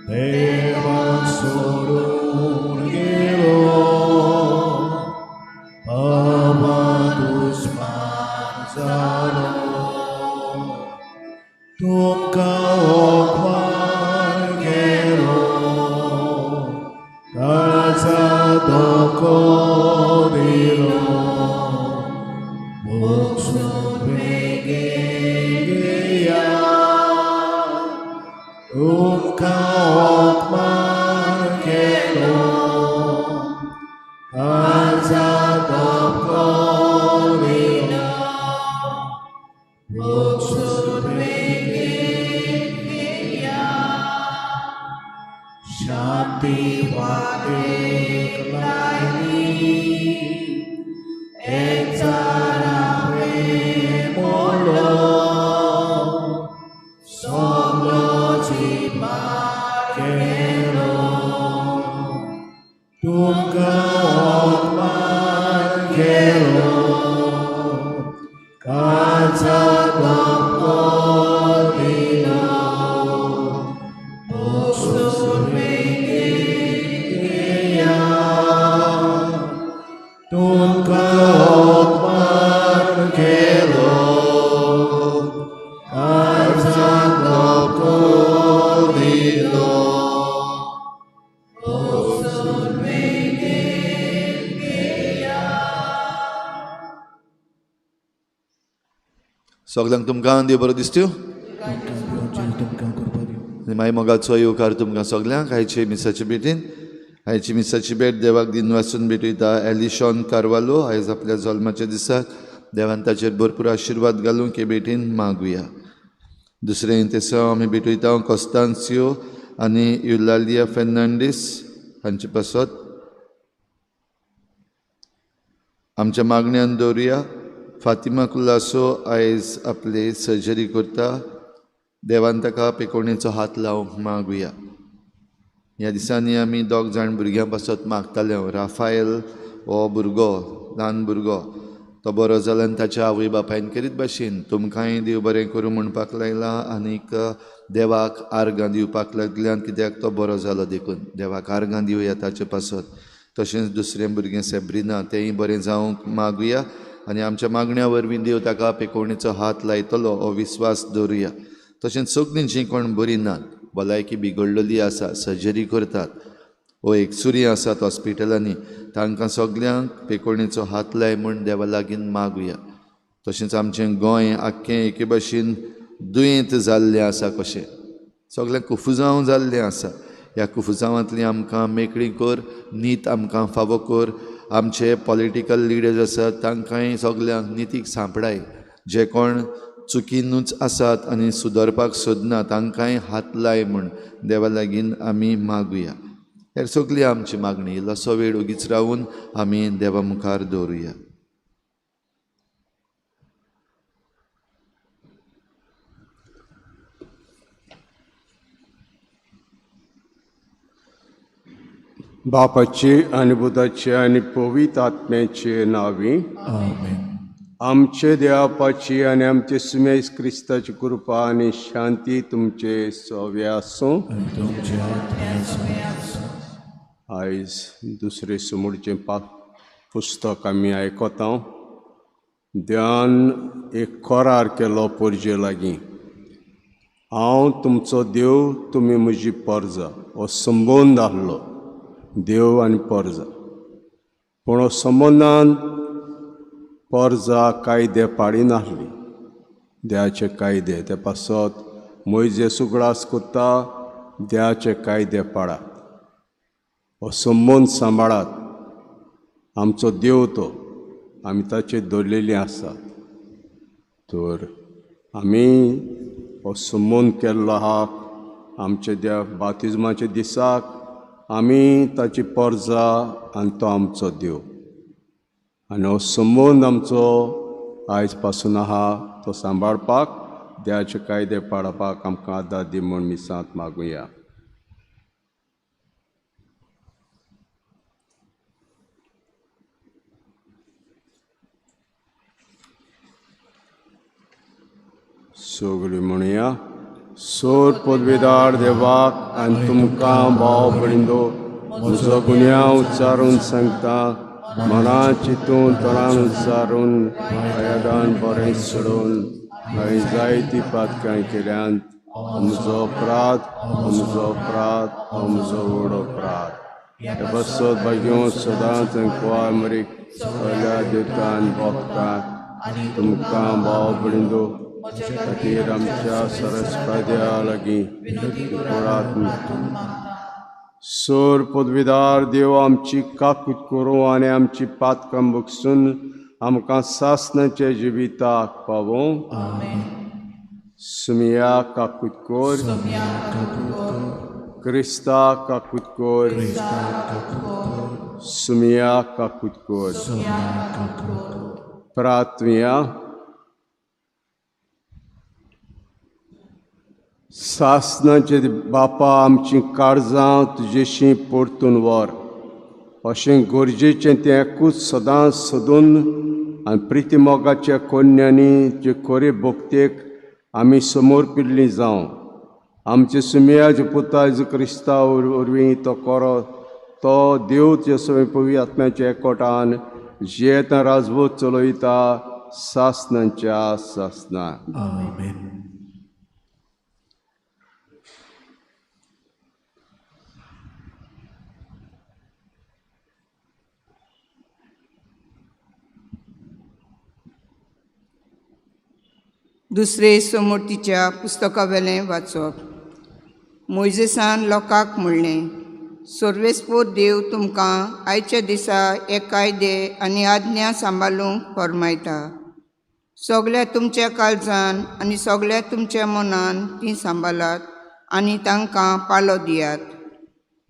대박 소름 गेलो आवा दुस्मान जालो तुमका ओखवार गेलो काळाचा धोको दिलो मोक्षून वेगे गेया तुमका ओखवार गेलो काळाचा धोको दिलो मोक्षून वेगे गेया शांती वाटेक लागली एक जरा प्रेम मोडलो सोगलो जिमार गेलो तुमका ओखवार गेलो काळाचा धोको दिलो मोक्षून वेगे गेया तुमका ओखवार गेलो काळाचा धोको दिलो मोक्षून वेगे गेया. सगळ्यांक तुमकां देव बरो दिसत्यो आनी मागीर मोगाचो येवकार तुमकां सगळ्यांक आयचे मिसाचे भेटीन. आयची मिसाची भेट देवाक दिन वाचून भेटयता एलिशॉन कारवालो. आयज आपल्या जल्माच्या दिसाक देवान ताचेर भरपूर आशिर्वाद घालूंक हे भेटीन मागुया. दुसरें तेसो आमी भेटयता कॉस्तांसियो आनी युलालिया फेर्नांडीस हांचे पासत आमच्या मागण्यांत दवरुया. फातिमा कुलासो आयज आपली सर्जरी करता. देवान ताका पेकोणेचो हात लावंक मागुया. ह्या दिसांनी आमी दोग जाण भुरग्यां पासत मागताले. राफायल हो भुरगो ल्हान भुरगो तो बरो जाला आनी ताच्या आवय बापायन करीत भाशेन तुमकांय देव बरें करूं म्हणपाक लायला आनीक देवाक आर्गां दिवपाक लागल्यान कित्याक तो बरो जालो देखून देवाक आर्गां दिवया ताचे पासत. तशेंच दुसरें भुरगें सेब्रिना तेंय बरें जावंक मागुया आनी आमच्या मागण्या वरवीं देव ताका पेकोवणेचो हात लायतलो हो विस्वास दवरुया. तशेंच सगळीं जीं कोण बरीं नात भलायकी बिगडलेली आसा सर्जरी करतात वो एकसुरी आसात हॉस्पिटलांनी तांकां सगळ्यांक पेकोवणेचो हात लाय म्हूण देवा लागीं मागुया. तशेंच आमचें गोंय आख्खें एके भाशेन दुयेंत जाल्लें आसा कशें सगळें कुफुजांव जाल्लें आसा. ह्या कुफुजांवांतलीं आमकां मेकळीं कर नीत आमकां फावो कर. आमचे पॉलिटिकल लिडर्स आसात तांकांय सगळ्यांक नितीक सांपडाय. जे कोण चुकीनूच आसात आनी सुदरपाक सोदना तांकांय हात लाय म्हूण देवा लागीं आमी मागुया. हेर सगळी आमची मागणी इल्लोसो वेळ उगीच रावून आमी देवा मुखार दवरुया. बापाचे आनी पुताचे आनी पवित्र आत्म्याचे नांवी आमेन. आमचे देवापाची आनी आमचे सुमेश क्रिस्ताची कृपा आनी शांती तुमचे सवे आसूं. तुमच्या आत्म्याचो आयज दुसरे समोरचें पुस्तक आमी आयकता. देवान एक करार केलो पोरजे लागीं. हांव तुमचो देव तुमी म्हजी परजा हो संबंद आहलो देव आनी परजा. पूण हो संबंदान परजा कायदे पाडी नासली. देवाचे कायदे ते पासत मोइजेस उगडास कोत्ता देवाचे कायदे पाडात. हो संबंद सांबाळात. आमचो देव तो आमी ताचे दवरलेलीं आसात. तर आमी हो संबंद केल्लो आहा. आमचे देव बातिजमाच्या दिसाक आमी ताची परजा आनी तो आमचो देव आनी हो संबंद आमचो आयज पासून आहा तो सांबाळपाक देवाचे कायदे पाळपाक आमकां आदार दी म्हूण मिसांत मागुया. सगळीं म्हणुया. सोर पदवीदार देवाक आनी तुमकां भाव भयणींनो म्हजो गुन्या उच्चारून सांगता, मनां चिंतून तोंडान उच्चारून येदान बरें सोडून हांवें जायतीं पातकां केल्यांत. म्हजो अपराध, म्हजो अपराध, म्हजो व्हड अपराध. हे बसत बागेवन सदांच कुवार मरीक सगळ्या देवतान भोगतात. तुमकां भाव भयणींनो खातीर आमच्या सरस्वत्या लागीं कुळात. सोर पदवीदार देव आमची काकूट करूं आनी आमची पातकां बगसून आमकां सासणाचे जिविताक पावों. सुमिया काकूट कोर, क्रिस्ता काकूट कोर, सुमिया काकूट कोर. प्रार्थना. सासणाचे बापा आमची काळजां तुजेशी परतून व्हर. अशें गरजेचें तें एकूच सदांच सोदून आनी प्रितीमोगाच्या कन्यांनी जे खरे भक्तेक आमी समर्पिल्लीं जावं. आमचे सुमियाचे पुता जेजू क्रिस्ता वरवीं तो कोरो तो देव जे पवित्र आत्म्याच्या एकवटान जेत राजवट चलयता सासणांच्या सासणां. आमेन. दुसरे समोर्तीच्या पुस्तकावेलें वाचप. मोइजेसान लोकांक म्हणलें, सर्वेस्पोर देव तुमकां आयच्या दिसा हे कायदे आनी आज्ञा सांबाळूंक फरमायता. सगळ्या तुमच्या काळजान आनी सगळ्या तुमच्या मनान ती सांबाळात आनी तांकां पालो दियात.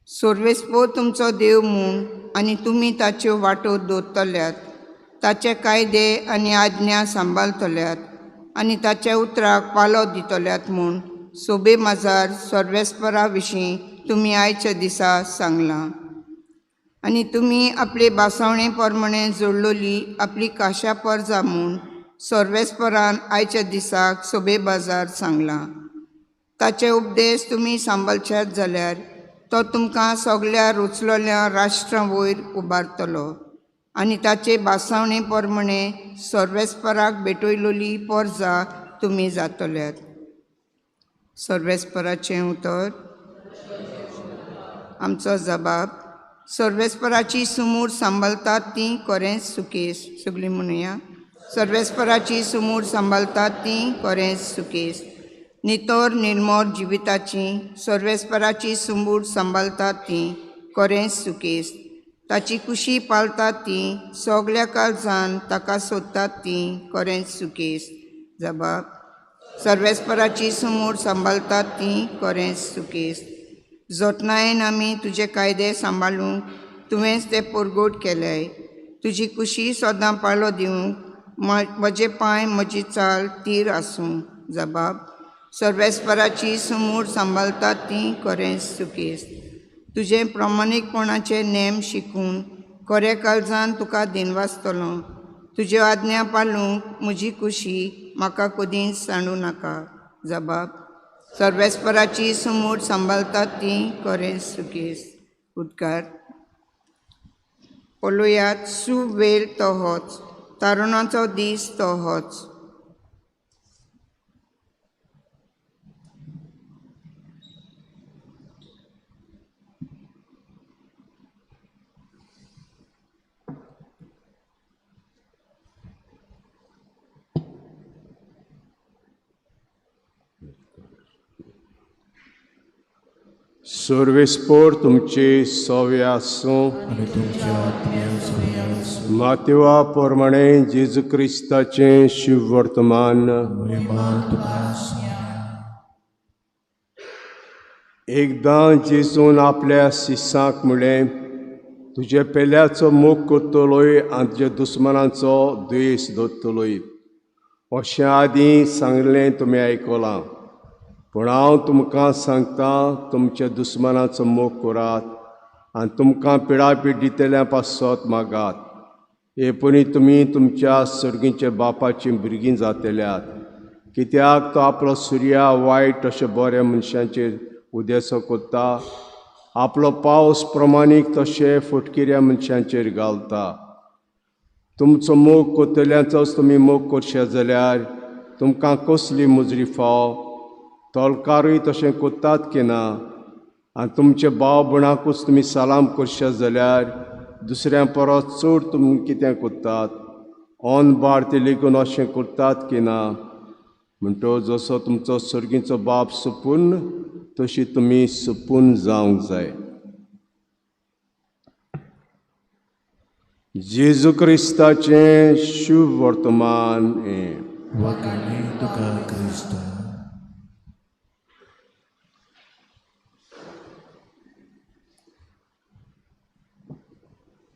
सर्वेस्पोर तुमचो देव म्हूण आनी तुमी ताच्यो वाटो दवरतल्यात. ताचे कायदे आनी आज्ञा सांबाळतल्यात आनी ताच्या उतराक पालो दितल्यात म्हूण सोबे माजार सर्वेस्परा विशीं तुमी आयच्या दिसा सांगलां. आनी तुमी आपले बासवणे प्रमाणे जोडलोली आपली काशा परजा म्हूण सर्वेस्परान आयच्या दिसाक सोबे बाजार सांगलां. ताचे उपदेश तुमी सांबाळच्यात जाल्यार तो तुमकां सगळ्या रुचलल्या राष्ट्रां वयर उबारतलो आनी ताचे बासवणे प्रमाणे सर्वेस्पराक भेटयलोली परजा तुमी जातल्यात. सर्वेस्पराचें उतर. आमचो जबाब. सर्वेस्पराची सुमूर सांबाळतात ती खरेंच सुकेस. सगळीं म्हणुया. सर्वेस्पराची सुमूर सांबाळतात ती खरेंच सुकेस. नितोर निर्मोर जिविताची सर्वेस्पराची सुमूर सांबाळतात ती खरेंच सुकेस. ताची कुशी पाळतात ती सगळ्या काळजान ताका सोदतात ती खरेंच सुकेस. जबाब. सर्वेस्पराची सुमूर सांबाळतात ती खरेंच सुकेस. जोतनायेन आमी तुजे कायदे सांबाळूंक तुवेंच ते परगोट केल्याय. तुजी कुशी सदां पाळो दिवंक म्हजे पांय म्हजी चाल तीर आसूं. जबाब. सर्वेस्पराची सुमूर सांबाळतात ती खरेंच सुकेस. तुजे प्रामाणीकपणाचे नेम शिकून खरे काळजान तुका दिनवासतलो. तुज्यो आज्ञा पाळूंक म्हजी कुशी म्हाका कधीच सांडूं नाका. जबाब. सर्वेस्पराची सुमूर सांबाळतात ती खरेंच सुकेस. उद्गार. पळोवयात, शुभ वेळ तो होच, तारुणाचो दीस तो होच. सर्वेस्पोर तुमचे सवे आसूं. आनी तुमच्या आत्म्या सवे आसूं. मातेवा प्रमाणे जेजू क्रिस्ताचें शुभ वर्तमान. महिमा तुका आसूं. एकदां जेजून आपल्या शिश्यांक म्हणलें, तुजे पेल्याचो मोग करतलोय आनी तुज्या दुस्मनांचो द्वेश धरतलोय. अशें आदीं सांगलें तुमी आयकलां. पूण हांव तुमकां सांगतां, तुमच्या दुस्मनाचो मोग करात आनी तुमकां पिडापीड दितल्या पासत मागात. हे पणी तुमी तुमच्या सर्गीच्या बापाची भुरगीं जातल्यात. कित्याक तो आपलो सुर्या वायट अशे बऱ्या मनशांचेर उदेसो कोत्ता, आपलो पावस प्रमाणीक तशे फुटकिऱ्या मनशांचेर घालता. तुमचो मोग कोतल्यांचोच तुमी मोग करशे जाल्यार तुमकां कसली मुजरी फाव? तोलकारूय तशें कोत्तात की ना? आनी तुमचे भाव भयणाकूच तुमी सलाम करशे जाल्यार दुसऱ्यां परस चड तुमी कितें कोत्तात? ओन बार ते लेगून अशें करतात की ना? म्हणटो जसो तुमचो सर्गीचो बाप सुपूर्ण तशी तुमी सुपूर्ण जावंक जाय. जेजू क्रिस्ताचें शुभ वर्तमान हें. वखणी तुका क्रिस्ता.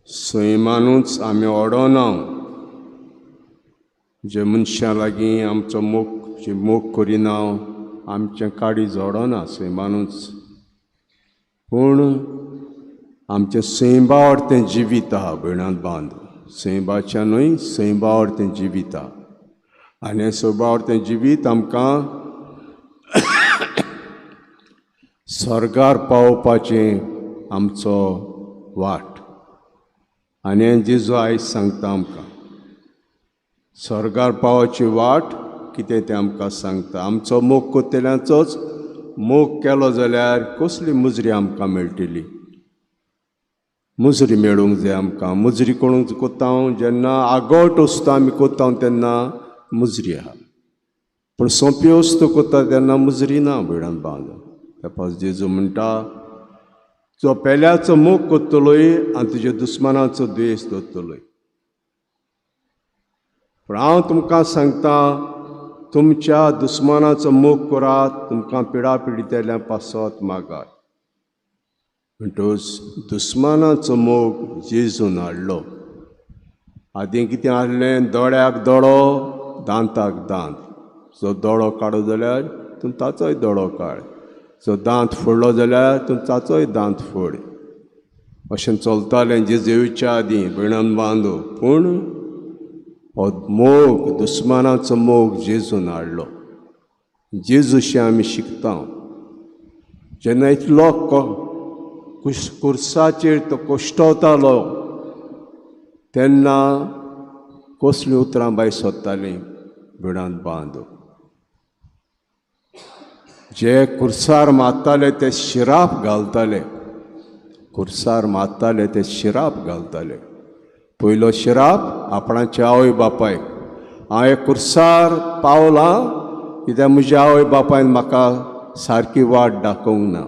सैमानूच आमी ओडोना जे मनशां लागीं आमचो मोग करिना, आमचें काडी जोडना सैमानूच. पूण आमचें सैबावर तें जिवीत आहा भयणान बांद. सैबाच्यानूय सैबावर तें जिवीत आहा. आनी हें सैबावर तें जिवीत आमकां स्वर्गार पावोवपाचें आमचो वाट. आनी हें जेजू आयज सांगता आमकां. स्वर्गार पावोवची वाट कितें तें आमकां सांगता. आमचो मोग कोत्तेल्यांचोच मोग केलो जाल्यार कसली मुजरी आमकां मेळटली? मुजरी मेळूंक जाय आमकां. मुजरी कोण कोत्ता जेन्ना आगोट वस्तू आमी कोत्ता तेन्ना मुजरी आहा. पूण सोंपी वस्तू कोत्ता तेन्ना मुजरी ना भयणान बांद. तेपास जेजू म्हणटा जो पेल्याचो मोग कोत्तलोय आनी तुज्या दुस्मानाचो द्वेश दवरतलोय. पूण हांव तुमकां सांगता तुमच्या दुस्मानाचो मोग करात, तुमकां पिडा पिडितेल्या पासत मागात. म्हणटूच दुस्मानाचो मोग जेजून हाडलो. आदीं कितें आहलें? दोळ्याक दोळो, दांताक दांत. जो दोळो काडू जाल्यार तूं ताचोय दोळो काड. जो दांत फोडलो जाल्यार तूं ताचोय दांत फोड. अशें चलतालें जेजू येवच्या आदीं भयणान बांदू. पूण हो मोग, दुस्मानाचो मोग जेजून हाडलो. जेजूशी आमी शिकता. जेन्ना इतलो कुर्साचेर तो कोश्टवतालो तेन्ना कसलीं उतरां भायर सोदतालीं भयणान बांदू. जे कुर्सार मारताले ते शिराप घालताले. कुर्सार मारताले ते शिराप घालताले. पयलो शिराप आपणाच्या आवय बापायक. हांव हे कुर्सार पावलां कित्याक म्हज्या आवय बापायन म्हाका सारकी वाट दाखोवंक ना.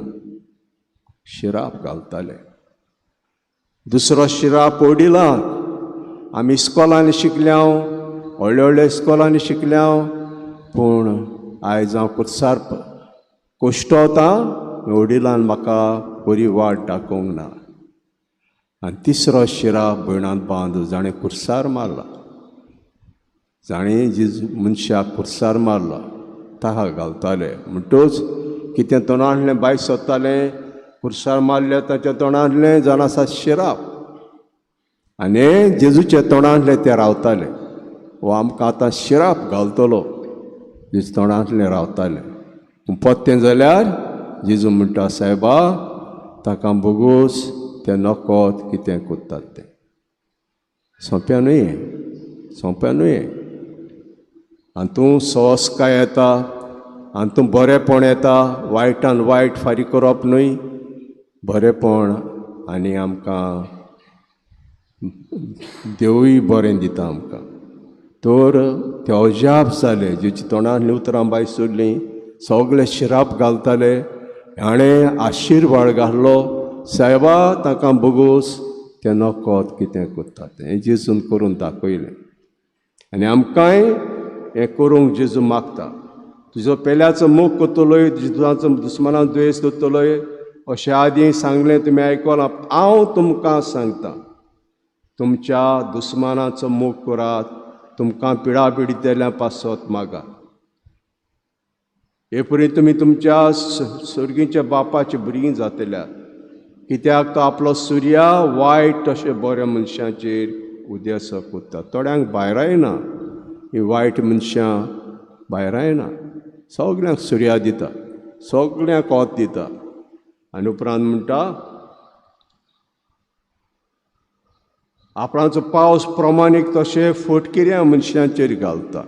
शिराप घालताले. दुसरो शिराप वडिलां. आमी इस्कॉलांनी शिकल्या, व्हडल्या व्हडल्या इस्कॉलांनी शिकल्या, पूण आयज हांव कुर्सार कोश्टवता वडिलान म्हाका बरी वाट दाखोवंक ना. आनी तिसरो शिराप भयणान बांदू. जाणें कुर्सार मारला, जाणें जेजू मनशाक कुर्सार मारला ताका घालताले. म्हणटूच कितें तोंडांतलें भायर सोदतालें, कुर्सार मारल्या ताच्या तोंडांतलें जावन आसा शिराप. आनी जेजूच्या तोंडांतलें तें रावतालें. हो आमकां आतां शिराप घालतलो जेजू तोंडांतलें रावतालें. पूण पोत्तें जाल्यार जेजू म्हणटा सायबा ताका बगूस तें नकोत कितें कोत्तात तें. सोंप्या न्हय हें, सोंप्या न्हय हें. आनी तूं सोवस्काय येता आनी तूं बरेंपण येता. वायटान वायट फारीक करप न्हय, बरेंपण. आनी आमकां देवूय बरें दिता आमकां. तर ते अजाप जाले जेची तोंडांतलीं उतरां भायर सोडलीं. सगळे शिराप घालताले. हाणें आशिर्वाद घाल्लो सायबा ताका बगूस तें नकोत कितें कोत्ता तें. हें जेजून करून दाखयलें. आनी आमकांय हें करूंक जेजू मागता. तुजो पेल्याचो मोग कोत्तलोय, जेजूचो दुस्मानाचो द्वेश दवरतलोय अशें आदीं सांगलें तुमी आयकलां. हांव तुमकां सांगता तुमच्या दुस्मानाचो मोग करात, तुमकां पिडा पिडितेल्या पासत मागात. हे परी तुमी तुमच्या सर्गीच्या बापाची भुरगीं जातल्यात. कित्याक तो आपलो सुर्या वायट अशे बऱ्या मनशांचेर उदेसो कोत्ता. थोड्यांक भायर येना ही वायट मनशां भायर येना. सगळ्यांक सुर्या दिता, सगळ्यांक वत दिता. आनी उपरांत म्हणटा आपणाचो पावस प्रमाणीक तशें फटकिऱ्या मनशांचेर घालता.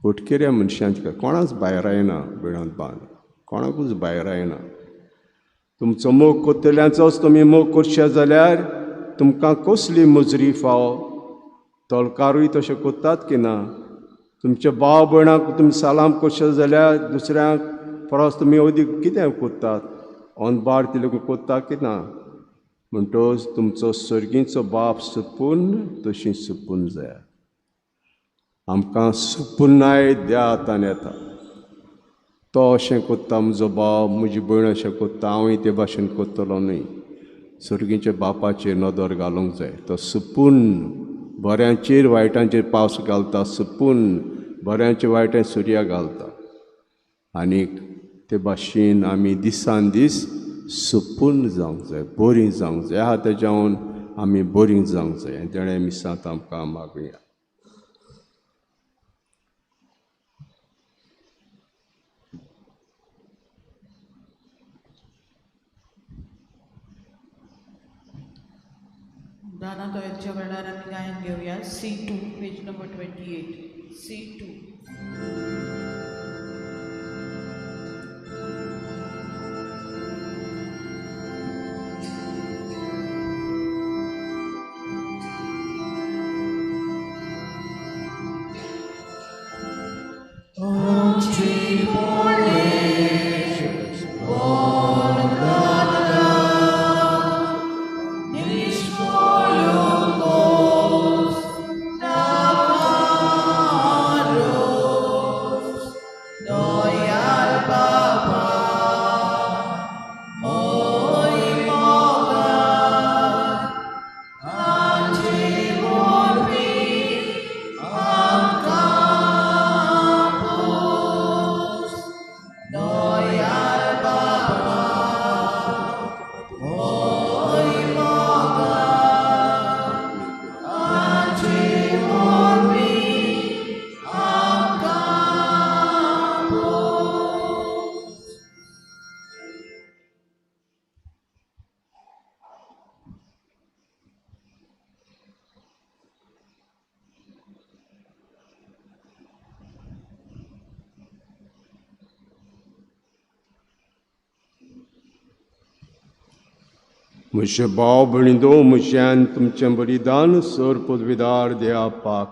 फटकिऱ्या मनशांचेर कोणाच भायर येना बिळांत बांद, कोणाकूच भायर येना. तुमचो मोग कोत्तल्यांचोच तुमी मोग करशे जाल्यार तुमकां कसली मजुरी फावो? तोलकारूय तशें कोत्तात की ना? तुमचे भाव भयणाक तुमी सालाम करशे जाल्यार दुसऱ्यांक परस तुमी अदीक कितें कोत्तात? ओनबार तिले कोत्ता की ना? म्हणटच तुमचो सर्गीचो बाप सुपून तशी सुपून जाय. आमकां सुपुर्णाय द्या हातान येता. तो अशें कोत्ता म्हजो भाव, म्हजी भयण अशें कोत्ता, हांवूय ते भाशेन कोत्तलो न्ही. सर्गीच्या बापाचेर नदर घालूंक जाय. तो सुपून बऱ्यांचेर वायटांचेर पावस घालता, सुपून बऱ्यांचेर वायट्यान सुर्या घालता. आनीक ते भाशेन आमी दिसान दीस सुपून जावंक जाय, बरीं जावंक जाय. ह्या खातीर जावन आमी बरीं जावंक जाय. आनी तेणें मिसांत आमकां मागुया. दाना दोयच्या वेळार आमी गायन घेवया. C2 page number 28. C2. म्हजे भाव भयणींनो, म्हज्यान तुमचें बलिदान सर पदवीदार देवापाक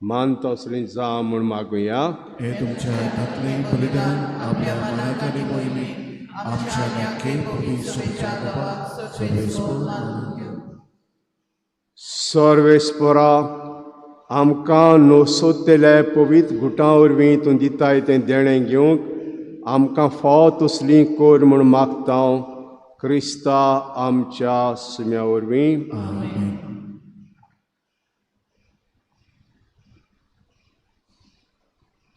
मानता असलें जा म्हूण मागुया. हे तुमच्या हातांतलें बलिदान आपल्या मनाच्या मोहिमेक आमच्या नक्की पवित्र बापाक सर्वेस्पर सर्वेस्परा, आमकां नोसोतेल्या पवित्र गुटां वरवीं तूं दिताय तें देणें घेवंक आमकां फाव तसलीं कर म्हूण मागता. क्रिस्ता आमच्या सुम्या वरवीं.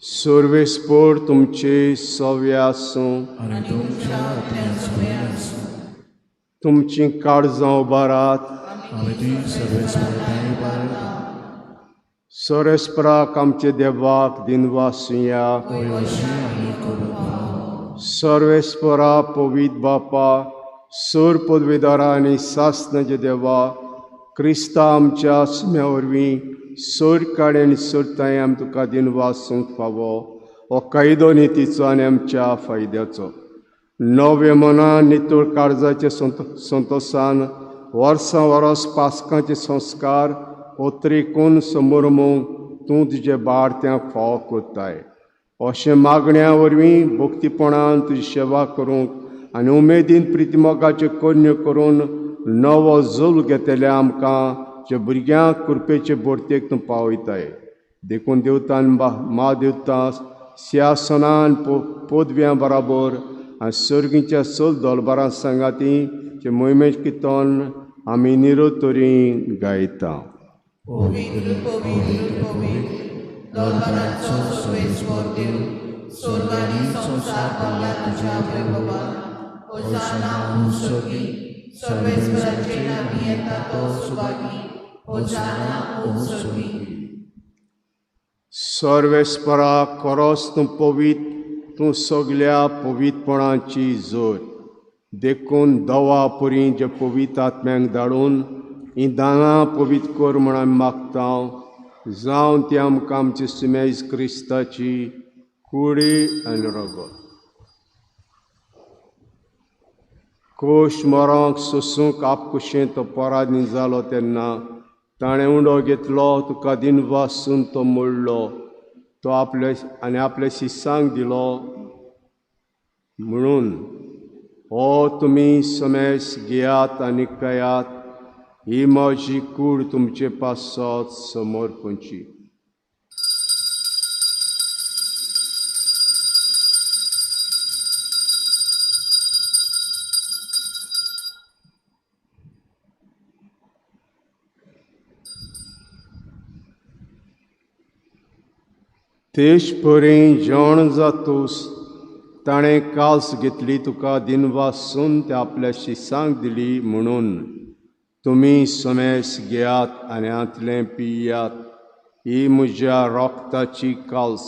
सर्वेस्पर तुमचे सव्य आसूं, आनी तुमच्या आपल्या सवय आसूं. तुमची काळजां उबारात. आमी ती सर्वेस्पराय बाळगता. सर्वेस्पराक आमचे देवाक दिनवासुया. अशी आमी करूं. सर्वेस्परा पवित्र बापा, सर पदवीदारा आनी सासणाचे देवा, क्रिस्ता आमच्या सुम्या वरवीं सर काडे आनी सरताय आमी तुका दिनवासूंक फावो. हो कायदो नितीचो आनी आमच्या फायद्याचो. नवे मनान नितळ काळजाचे संतोशान वर्सां वरस पासकांचे संस्कार ओतरेकून समोरमूंक तूं तुजे बाळत्यांक फावो कोत्ताय. अशें मागण्या वरवीं भक्तीपणान तुजी सेवा करूंक आनी उमेदीन प्रितीमोगाचे कन्य करून नवो जल्म घेतल्या आमकां जे भुरग्यांक कृपेचे बोरतेक तूं पावयताय. देखून देवतान महादेवता सिंहासनान पदव्यां बराबर आनी सर्गीच्या चल दोलबारां सांगाती जे मोहिमेचे कितोन आमी निरोतरी गायता. पवित्र पवित्र पवित्र दोलबारांचो सर्वेस्पर देव, स्वर्ग आनी संसार भरला तुज्या वैभवान. होसाना उस्सोगी, सर्वेस्पराचे नामी येता तो सुभागी. होसाना उस्सोगी. सर्वेस्परा खरोच तूं पवित्र, तूं सगळ्या पवित्रपणाची जोर. देखून दवा परी जे पवित्र आत्म्यांक धाडून ही दानां पवित्र कर म्हण आमी मागता. जावं ती आमकां आमची सुमेज क्रिस्ताची कुडी आनी रगत. कोश मरोंक सोसूंक आपकुशें तो पराधीन जालो तेन्ना ताणें उंडो घेतलो, तुका दिनवासून तो मोडलो, तो आपल्या शिश्यांक दिलो. म्हणून हो तुमी समेस घेयात आनी कयात, ही म्हजी कूड तुमचे पासत समर्पणची. तेश परी जेवण जातूस ताणें काल्स घेतली, तुका दिनवासून ते आपल्या शिश्यांक दिली. म्हणून तुमी समेस घेयात आनी हातलें पियात, ही म्हज्या रोगताची काल्स,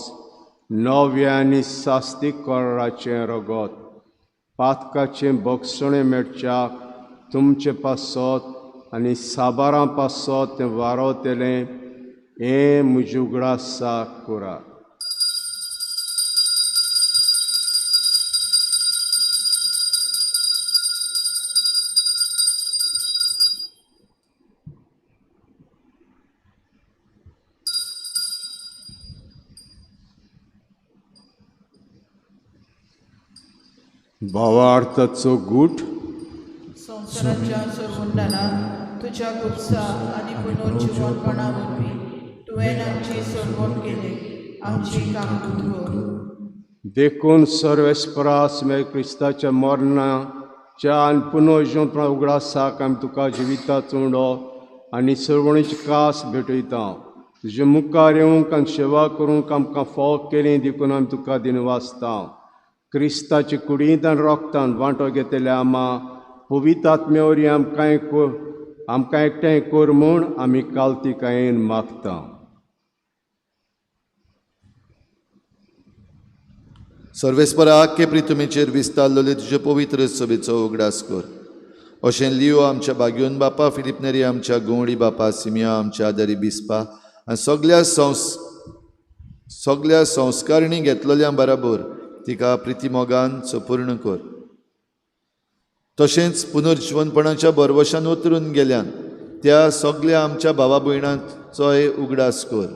नव्या आनी सास्तीक कराराचें रगत. पातकाचें भक्षणें मेळच्याक तुमचे पासत आनी साबारां पासत तें वारोतेलें, हें म्हज्या उगडासाक करात. भावार्थाचो गूट. संवसाराच्या सोडवंडाना तुझ्या गुप्सा आणि पुनर्जीवनपणा वरवीं तुवें आमची सोडवण केली, आमची कामगीत कर. देखून सर्वेस्परा सुमेज क्रिस्ताच्या मरणाच्या आनी पुनर्जीवनपणा उगडासाक आमी तुका जिविताचो उंडो आनी सरवणीची कास भेटयता. तुजे मुखार येवंक आनी सेवा करूंक आमकां फोग केली, देखून आमी तुका दिनवासता. क्रिस्ताची कुडींत आनी रोगतान वांटो घेतल्या आमा पवित्र आत्म्या वरवीं आमकां एकठांय कर म्हूण आमी काल्तिकायेन मागता. सर्वेस्परा आख्खे प्रितुमेचेर विस्तारलेले तुजे पवित्र सभेचो उगडास कर. अशें लियो आमच्या बागयोन बापा, फिलिप नेरी आमच्या गोवडी बापा, सिमिया आमच्या आदारी बिस्पा आनी सगळ्या संस्कारिणी घेतलेल्या बराबर तिका प्रितीमोगान संपूर्ण कर. तशेंच पुनर्जीवनपणाच्या बरवशान उतरून गेल्यान त्या सगळ्या आमच्या भावा भयणांचोय उगडास कर.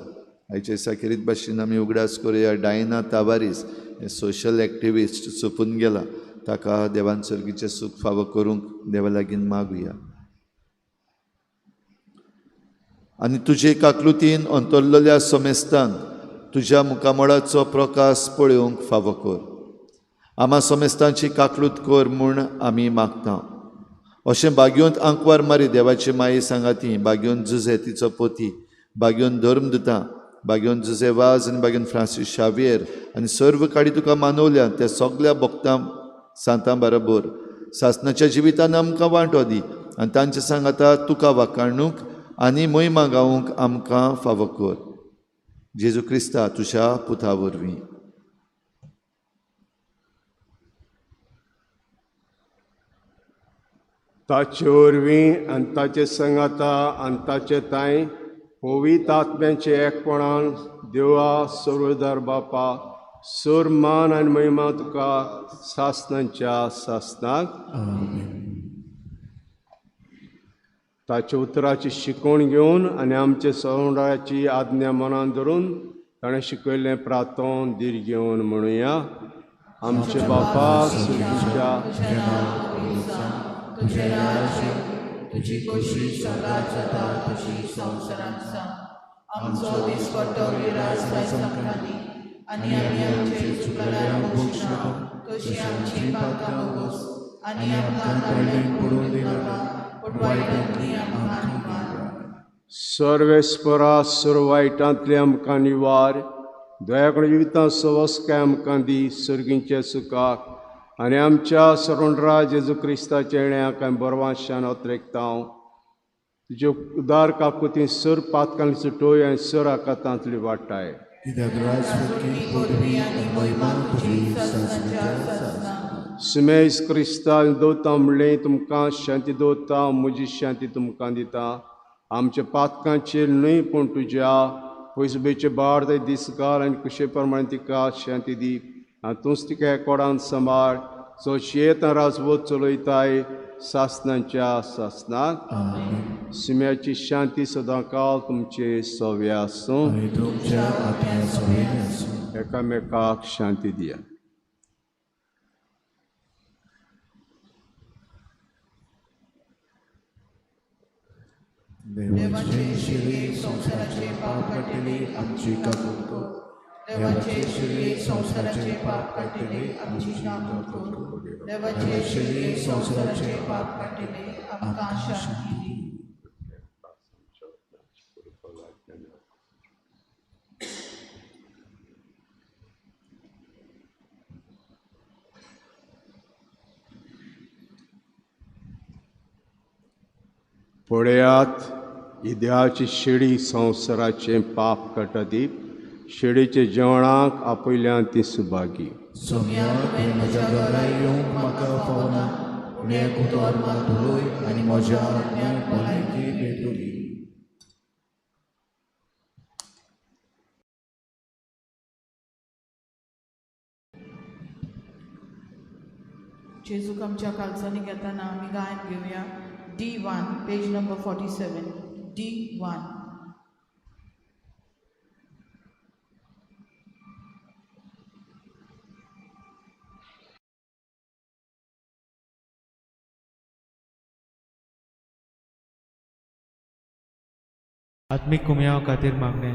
आयचे साखेरीत भाशेन आमी उगडास करुया डायना तावारीस, हे सोशल एक्टिविस्ट सोंपून गेला, ताका देवान सर्गीचें सूख फावो करूंक देवा लागीं मागुया. आनी तुजे काकलुतीन अंतरलेल्या समेस्तांक तुज्या मुखामळाचो प्रकाश पळोवंक फावो कर. आमा समेस्तांची काकलूत कर म्हूण आमी मागता. अशें बागयोंत आंकवार मारी देवाचे माये सांगाती, बागयोन जुझे तिचो पोती, बागयोन धर्मदुतां, बागयोन जुझे वाज आनी बागयोन फ्रांसीस शावियर आनी सर्व काडी तुका मानवल्या त्या सगळ्या भक्तां सांतां बरोबर सासणाच्या जिवितान आमकां वांटो दी आनी तांचे सांगाता तुका वाखाणूंक आनी महिमा गावूंक आमकां फावो कर. जेजू क्रिस्ता तुज्या पुता वरवीं. ताचे वरवीं आनी ताचे सांगाता आनी ताचे ताय पवित्र आत्म्याचे एकपणान देवा सर्वदार बापा सर मान आनी महिमा तुका सासणांच्या सासणाक. ताच्या उतराची शिकवण घेवन आनी आमचे सवंडाची आज्ञा मनान धरून ताणें शिकयल्लें प्रार्थोन धीर घेवन म्हणुया. आमचे बापा सुर्गीच्या तुझे राज्य, तुझी खुशी सगळ्यात जाता तशी संवसारांत सांग. आमचो दिसपट्टो विराज खाली आनी आमी आमचे चुकल्यार बोगशना तशी आमची पातकां बोगोस आनी आमकां कडल्यान पडून दिनाका, पूण वायटांतली आमकां निवार. सर्वेस्परा सर्व वायटांतले आमकां निवार. दयाकडे जिवितां सवस्काय आमकां दी सर्गींचे सुखाक आनी आमच्या सरोंडरा जेजू क्रिस्ताच्या येण्याक आमी बरवाशान अत्रेकता. तुजे उदार काकुती सर पातकांतली सुटोय आनी सर आकातांतली वाटाय. कित्याक राजवटी पदवी आनी महिमा तुजी सदांच्या सदां. स्मेस क्रिस्तान दोता म्हणलें तुमकां शांती दोता, म्हजी शांती तुमकां दिता. आमच्या पातकांचेर न्हय पूण तुज्या पयसुबेचे बार ते दिसकार आनी कुशे प्रमाणे तिका शांती दी. आनी तूंच तिका एकोडान सांबाळ, सो शेत राजवत चलयताय सासनांच्या सासनाक. सिम्याची शांती सदां काळ तुमचे सव्या आसूं. आनी तुमच्या आत्म्या सवयीन आसूं. एकामेकाक शांती दिया. देवाचे शिरे संसाराचे पाप काटिले आमची काकूट कर. देवाचे शिरे संसाराचे पाप काटिले आमची काकूट कर. देवाचे शिरे संसाराचे पाप काटिले आमकां शांती दी. पळयात इद्याची शिडी संवसाराचें पाप काटदी. शिडीचे जेवणाक आपयल्यान ती सुभागी. सोम्या तुवें म्हज्या घरा येवंक म्हाका फावना, पूण एक उतर मात उलय आनी म्हज्या आत्म्याक भलायकी मेळटली. जेजूक आमच्या काळजांनी घेताना आमी गायन घेवया. D1, page number 47. D1. आत्मिक कुमयाव खातीर मागणे.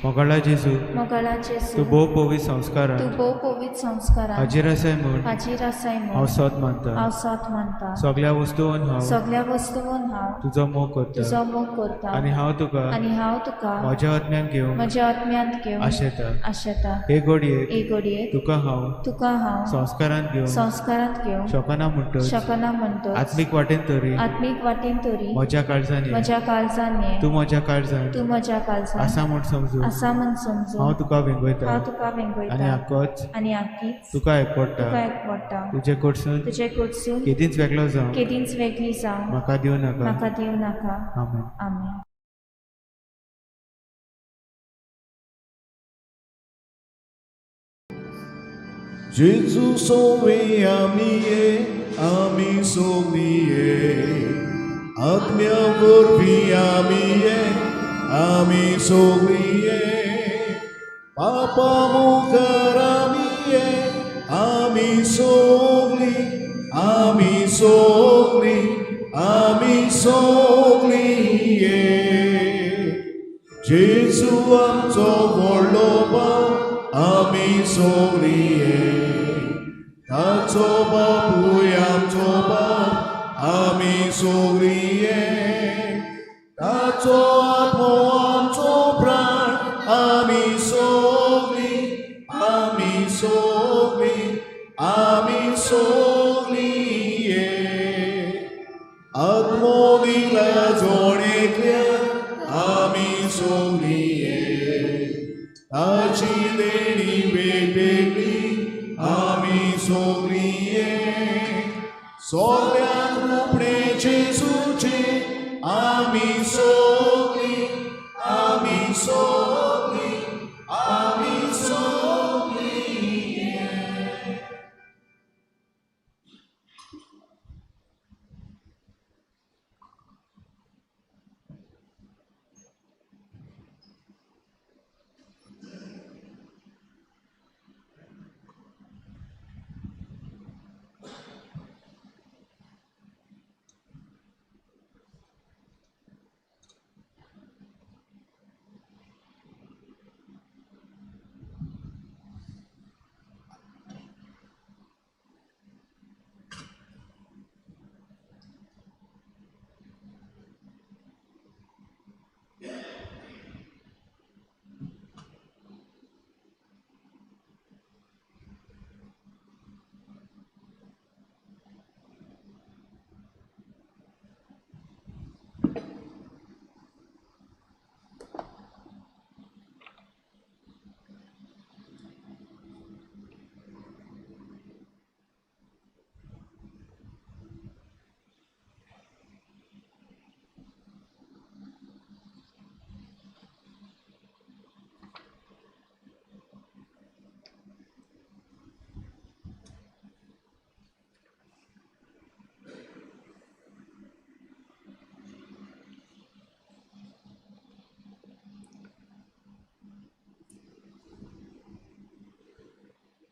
मोगळा जेजू, मोगळा तूं जेजू, भोव पवित्र संस्कारां तूं भोव पवित्र संस्कारां हाजीर आसाय म्हूण हाजीर आसाय हांव म्हूण सोत मानता. हांव साथ मानता. सगळ्या वस्तूंवन हांव सगळ्या वस्तूंवन हांव तुजो मोग करता तुजो मोग करता. आनी हांव तुका आनी हांव तुका म्हज्या आत्म्यान घेवंक म्हज्या आत्म्यांत घेवन आशेता. आशेता. हे घडयेक एक घडयेक तुका हांव तुका हांव संस्कारांत घेवन संस्कारांत घेवन शकना म्हणटच शकना म्हणटच आत्मीक वाटेन तरी आत्मीक वाटेन तरी म्हज्या काळजांनी म्हज्या काळजान ये. तूं म्हज्या काळजांत तूं म्हज्या काळजान आसा म्हूण समजून आसा म्हूण समजून हांव तुका वेंगयता हांव तुका आनी वेंगयता आक्कोच आनी आख्खीच तुका एकवडटा. तुका एकवडटा. तुजे कडसून तुजे कडसून केदींच वेगळो जावं केदींच वेगळी जावं म्हाका दिवं नाका. म्हाका दिवं नाका. आमेन. आमेन. जेजू सोवे आमी सोगलीये, आत्म्या वरवीं आमी सोगलीये. पापा मुखार आमी सोगली, आमी सोगलीये. जेजू आमचो व्हडलो बाप आमी सोगलीये. ताचो बापूय आमचो बाप आमी सोगलीये. ताचो आत्मो आमचो प्राण आमी सोगली, आमी सोगलीये. आत्मो दिला जोडेकल्या आमी सोगलीये. ताची देणी वेगवेगळी आमी सोगलीये. सोगल्यांक रोपणे जेजूचे आमी सोगली, आमी सोगलीये.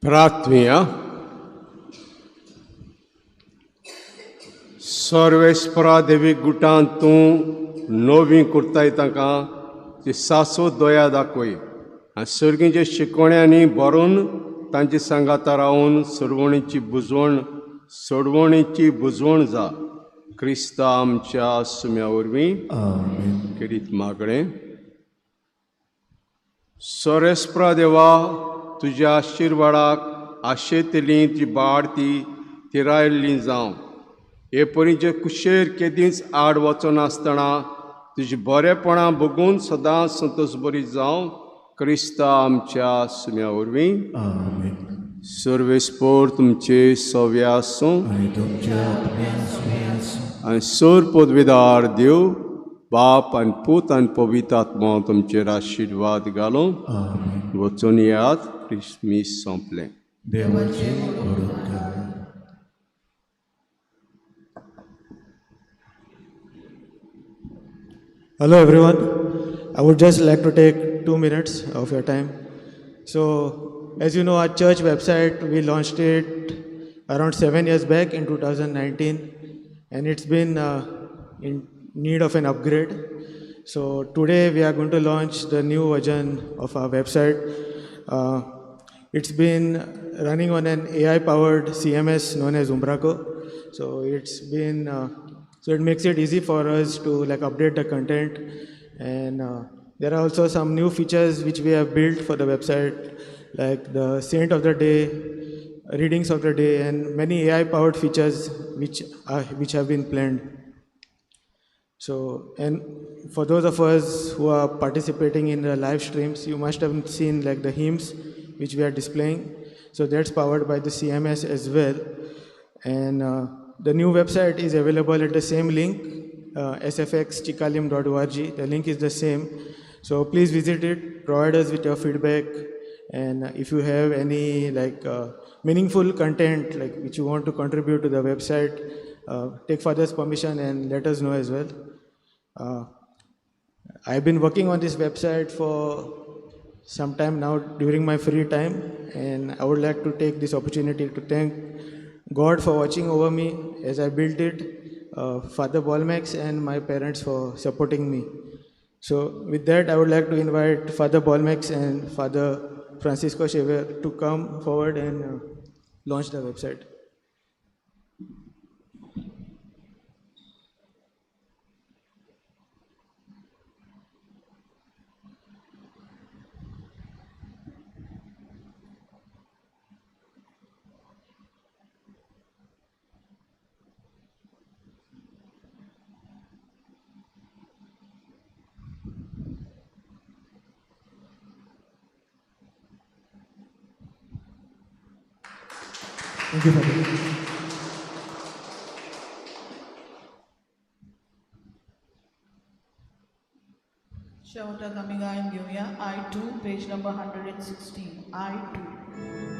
प्रार्थना सर्वेस्परा देवी गुटांत तूं नवी करताय तांकां ती सासू दोया दाखय आनी सर्गीच्या शिकवण्यांनी भरून तांची सांगाता रावन सोडवणीची बुजवण जा क्रिस्ता आमच्या सुम्या वरवीं किरीत मागणें. सर्वेस्परा देवा तुज्या आशिर्वादाक आशेतली तुजी बाड ती तिरायल्ली जावं. हे परीचे कुशेर केदींच आड वचनासतना तुजी बरेपणां बघून सदांच संतोश बरी जावं क्रिस्ता आमच्या सुम्या वरवीं. सर्वेस्पोर तुमचे सव्य आसूं आनी सोर पदवीदार देव बाप आनी पूत आनी पवित्र आत्मा तुमचेर आशिर्वाद घालूं. वचून यात क्रिसमीस सोंपलें. Hello everyone. I would just like to take 2 minutes of your time. So, as you know, our church website, we launched it around 7 years back in 2019, and it's been in need of an upgrade. So today we are going to launch the new version of our website. It's been running on an AI-powered CMS known as Umbraco. So so it makes it easy for us to update the content, and there are also some new features which we have built for the website, like the saint of the day, readings of the day, and many AI-powered features which have been planned. So, and for those of us who are participating in the live streams, you must have seen the hymns which we are displaying. So that's powered by the CMS as well. And the new website is available at the same link, sfxchikalim.org. The link is the same. So please visit it, provide us with your feedback, and if you have any meaningful content which you want to contribute to the website, take Father's permission and let us know as well. I've been working on this website for some time now during my free time, and I would like to take this opportunity to thank God for watching over me as I built it, Father Bolmax and my parents for supporting me. So with that, I would like to invite Father Bolmax and Father Francisco Xavier to come forward and launch the website. Thank you, Father. शेवटाक आमी गायन घेवया I2 page number 116. I2.